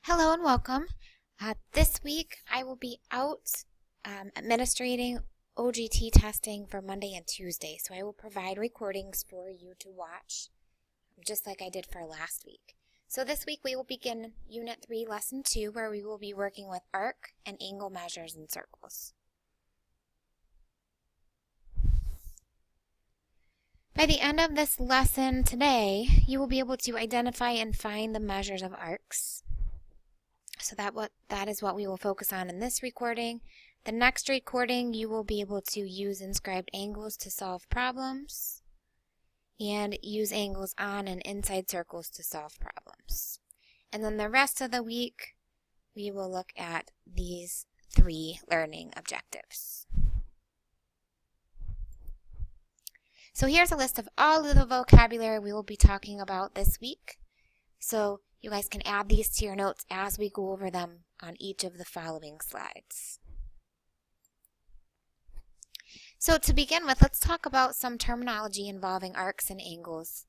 Hello and welcome. This week I will be out administrating OGT testing for Monday and Tuesday, so I will provide recordings for you to watch, just like I did for last week. So this week we will begin Unit 3, Lesson 2, where we will be working with arc and angle measures and circles. By the end of this lesson today, you will be able to identify and find the measures of arcs. So that is what we will focus on in this recording. The next recording, you will be able to use inscribed angles to solve problems and use angles on and inside circles to solve problems. And then the rest of the week, we will look at these 3 learning objectives. So here's a list of all of the vocabulary we will be talking about this week. So you guys can add these to your notes as we go over them on each of the following slides. So to begin with, let's talk about some terminology involving arcs and angles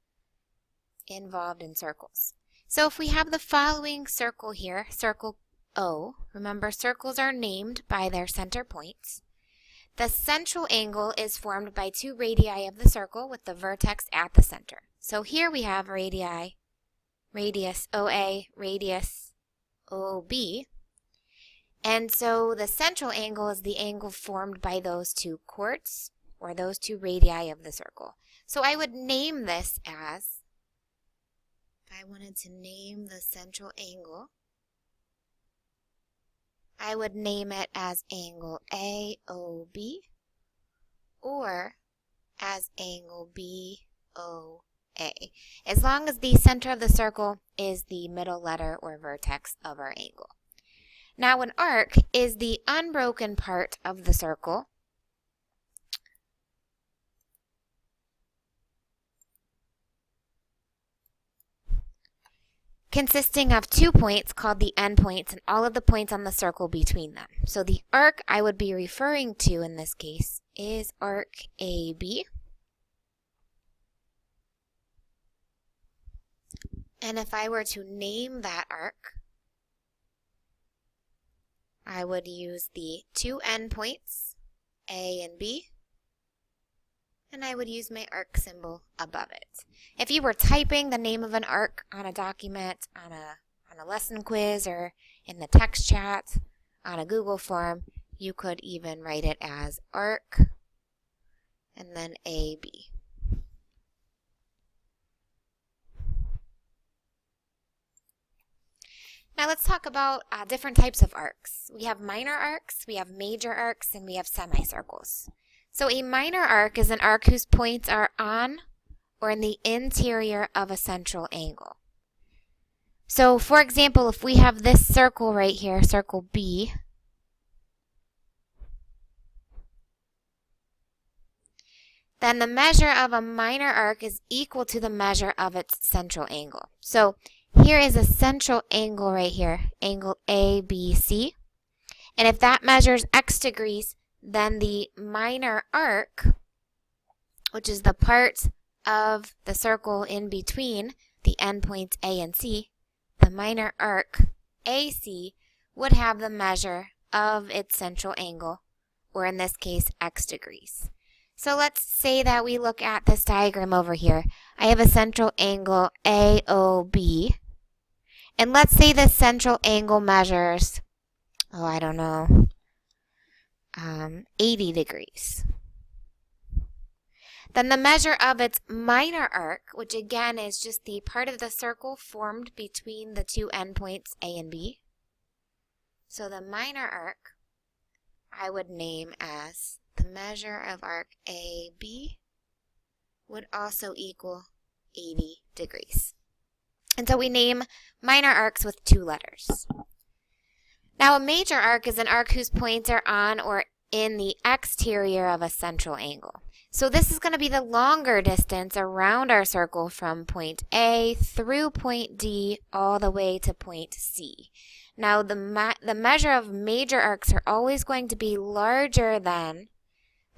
involved in circles. So if we have the following circle here, circle O, remember circles are named by their center points. The central angle is formed by 2 radii of the circle with the vertex at the center. So here we have radii, radius OA, radius OB. And so the central angle is the angle formed by those 2 chords, or those 2 radii of the circle. So I would name this as, if I wanted to name the central angle, I would name it as angle AOB or as angle BOA, as long as the center of the circle is the middle letter or vertex of our angle. Now an arc is the unbroken part of the circle consisting of 2 points called the endpoints and all of the points on the circle between them. So the arc I would be referring to in this case is arc AB. And if I were to name that arc, I would use the 2 endpoints, A and B, and I would use my arc symbol above it. If you were typing the name of an arc on a document, on a lesson quiz, or in the text chat, on a Google form, you could even write it as arc and then AB. Now let's talk about different types of arcs. We have minor arcs, we have major arcs, and we have semicircles. So a minor arc is an arc whose points are on or in the interior of a central angle. So for example, if we have this circle right here, circle B, then the measure of a minor arc is equal to the measure of its central angle. So here is a central angle right here, angle ABC. And if that measures x degrees, then the minor arc, which is the part of the circle in between the endpoints A and C, the minor arc AC would have the measure of its central angle, or in this case, x degrees. So let's say that we look at this diagram over here. I have a central angle AOB, and let's say the central angle measures, 80 degrees. Then the measure of its minor arc, which again is just the part of the circle formed between the 2 endpoints A and B. So the minor arc I would name as the measure of arc AB would also equal 80 degrees. And so we name minor arcs with 2 letters. Now a major arc is an arc whose points are on or in the exterior of a central angle. So this is going to be the longer distance around our circle from point A through point D all the way to point C. Now the measure of major arcs are always going to be larger than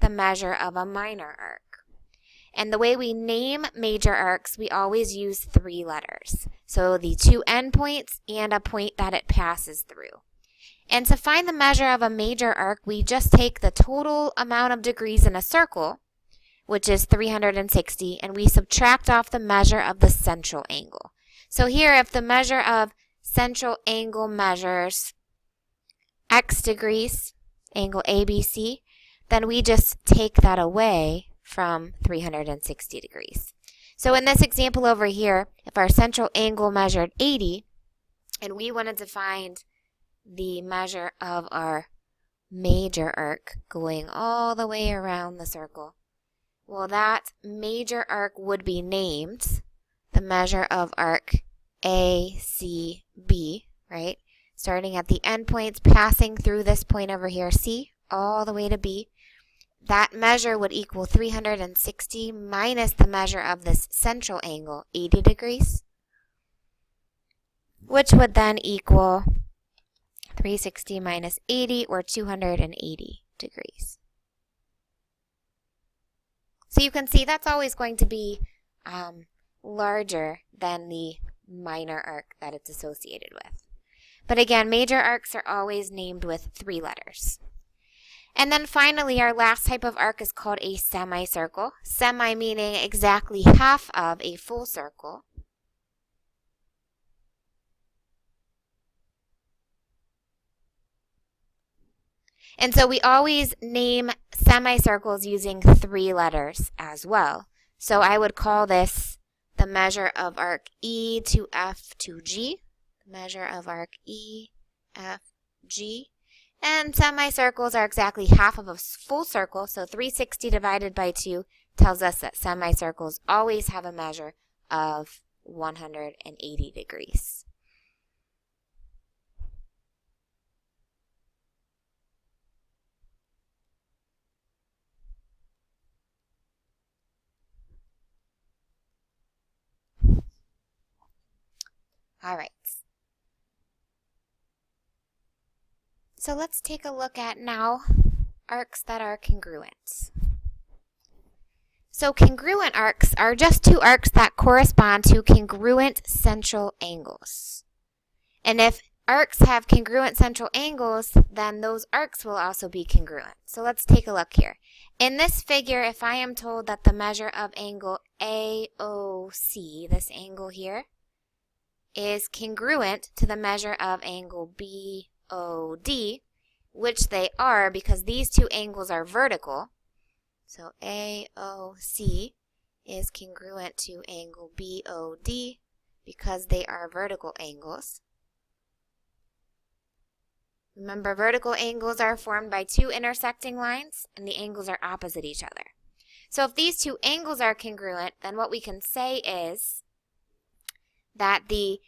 the measure of a minor arc. And the way we name major arcs, we always use 3 letters. So the 2 endpoints and a point that it passes through. And to find the measure of a major arc, we just take the total amount of degrees in a circle, which is 360, and we subtract off the measure of the central angle. So here, if the measure of central angle measures x degrees, angle ABC, then we just take that away from 360 degrees. So in this example over here, if our central angle measured 80, and we wanted to find the measure of our major arc going all the way around the circle, well, that major arc would be named the measure of arc ACB, right? Starting at the endpoints, passing through this point over here, C, all the way to B. That measure would equal 360 minus the measure of this central angle, 80 degrees, which would then equal 360 minus 80, or 280 degrees. So you can see that's always going to be larger than the minor arc that it's associated with. But again, major arcs are always named with 3 letters. And then finally, our last type of arc is called a semicircle. Semi meaning exactly half of a full circle. And so we always name semicircles using 3 letters as well. So I would call this the measure of arc E to F to G. Measure of arc E, F, G. And semicircles are exactly half of a full circle, so 360 divided by 2 tells us that semicircles always have a measure of 180 degrees. All right. So let's take a look at now arcs that are congruent. So congruent arcs are just 2 arcs that correspond to congruent central angles. And if arcs have congruent central angles, then those arcs will also be congruent. So let's take a look here. In this figure, if I am told that the measure of angle AOC, this angle here, is congruent to the measure of angle BOD, which they are because these 2 angles are vertical. So AOC is congruent to angle BOD because they are vertical angles. Remember, vertical angles are formed by 2 intersecting lines, and the angles are opposite each other. So if these 2 angles are congruent, then what we can say is that the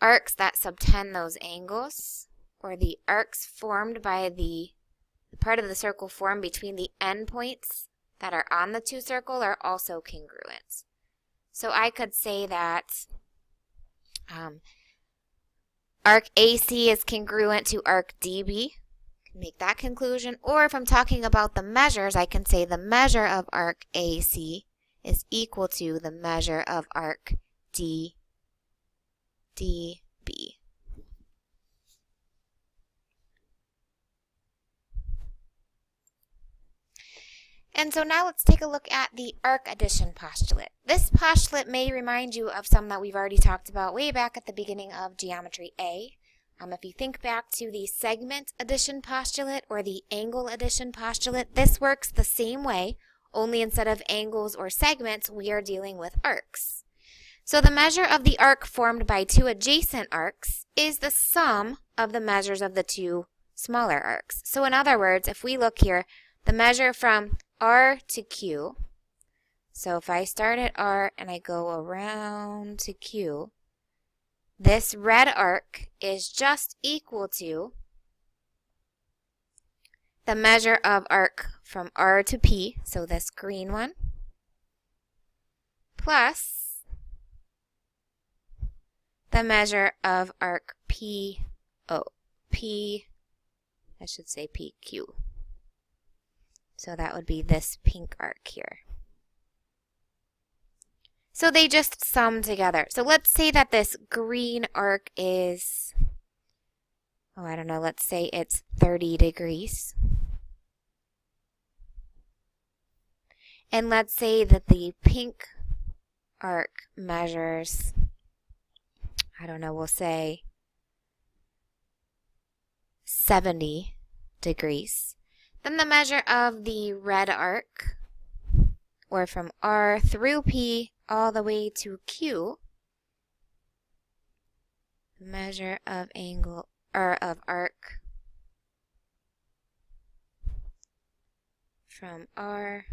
arcs that subtend those angles, or the arcs formed by the part of the circle formed between the endpoints that are on the 2 circles, are also congruent. So I could say that arc AC is congruent to arc DB. Make that conclusion. Or if I'm talking about the measures, I can say the measure of arc AC is equal to the measure of arc DB. And so now let's take a look at the arc addition postulate. This postulate may remind you of some that we've already talked about way back at the beginning of Geometry A. If you think back to the segment addition postulate or the angle addition postulate, this works the same way, only instead of angles or segments, we are dealing with arcs. So the measure of the arc formed by 2 adjacent arcs is the sum of the measures of the 2 smaller arcs. So in other words, if we look here, the measure from R to Q, so if I start at R and I go around to Q, this red arc is just equal to the measure of arc from R to P, so this green one, plus the measure of arc PQ. So that would be this pink arc here. So they just sum together. So let's say that this green arc is, oh, I don't know, let's say it's 30 degrees. And let's say that the pink arc measures, I don't know, we'll say 70 degrees. Then the measure of the red arc, or from R through P all the way to Q, the measure of angle or of arc from R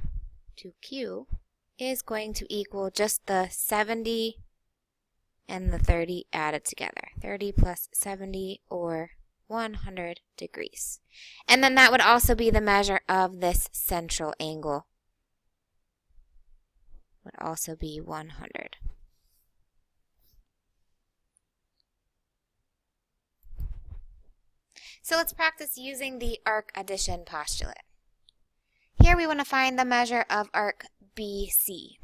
to Q is going to equal just the 70 and the 30 added together. 30 plus 70, or 100 degrees. And then that would also be the measure of this central angle. Would also be 100. So let's practice using the arc addition postulate. Here we want to find the measure of arc BC.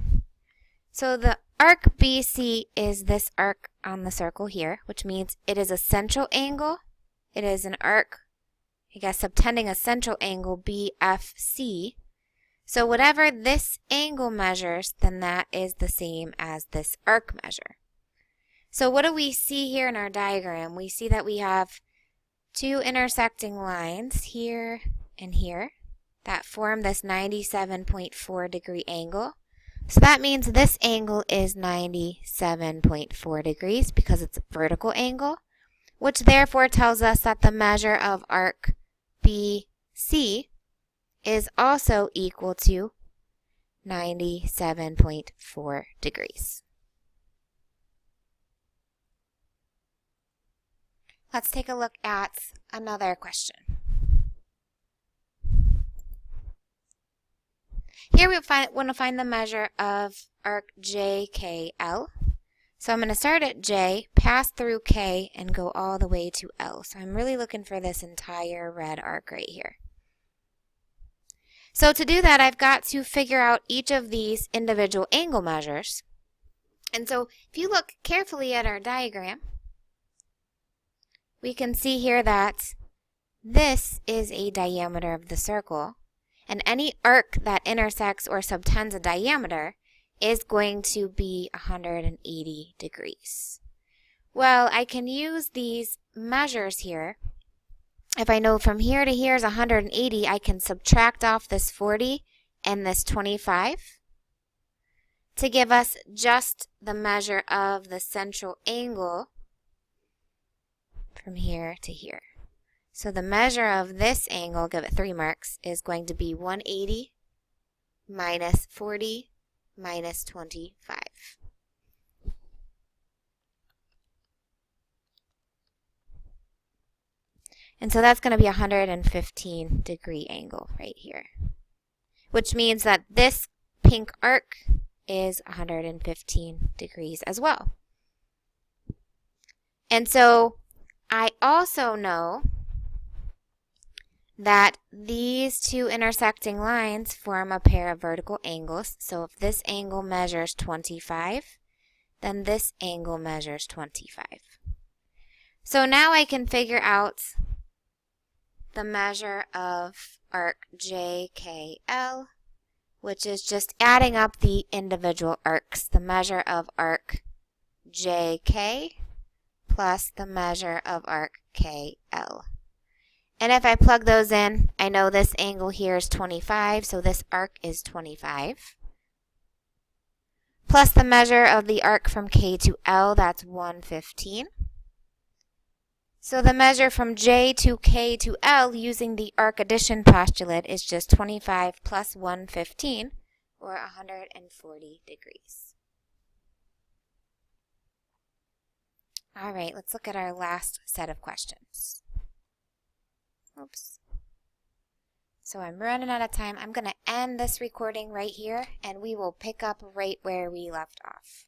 So the arc BC is this arc on the circle here, which means it is a central angle. It is an arc, I guess, subtending a central angle BFC. So whatever this angle measures, then that is the same as this arc measure. So what do we see here in our diagram? We see that we have two intersecting lines here and here that form this 97.4 degree angle. So that means this angle is 97.4 degrees because it's a vertical angle, which therefore tells us that the measure of arc BC is also equal to 97.4 degrees. Let's take a look at another question. Here we want to find the measure of arc JKL. So I'm going to start at J, pass through K, and go all the way to L. So I'm really looking for this entire red arc right here. So to do that, I've got to figure out each of these individual angle measures. And so if you look carefully at our diagram, we can see here that this is a diameter of the circle, and any arc that intersects or subtends a diameter is going to be 180 degrees. Well, I can use these measures here. If I know from here to here is 180, I can subtract off this 40 and this 25 to give us just the measure of the central angle from here to here. So the measure of this angle, give it 3 marks, is going to be 180 minus 40 minus 25. And so that's going to be a 115 degree angle right here, which means that this pink arc is 115 degrees as well. And so I also know that these two intersecting lines form a pair of vertical angles. So if this angle measures 25, then this angle measures 25. So now I can figure out the measure of arc JKL, which is just adding up the individual arcs. The measure of arc JK plus the measure of arc KL. And if I plug those in, I know this angle here is 25, so this arc is 25. Plus the measure of the arc from K to L, that's 115. So the measure from J to K to L using the arc addition postulate is just 25 plus 115, or 140 degrees. All right, let's look at our last set of questions. Oops. So I'm running out of time. I'm going to end this recording right here, and we will pick up right where we left off.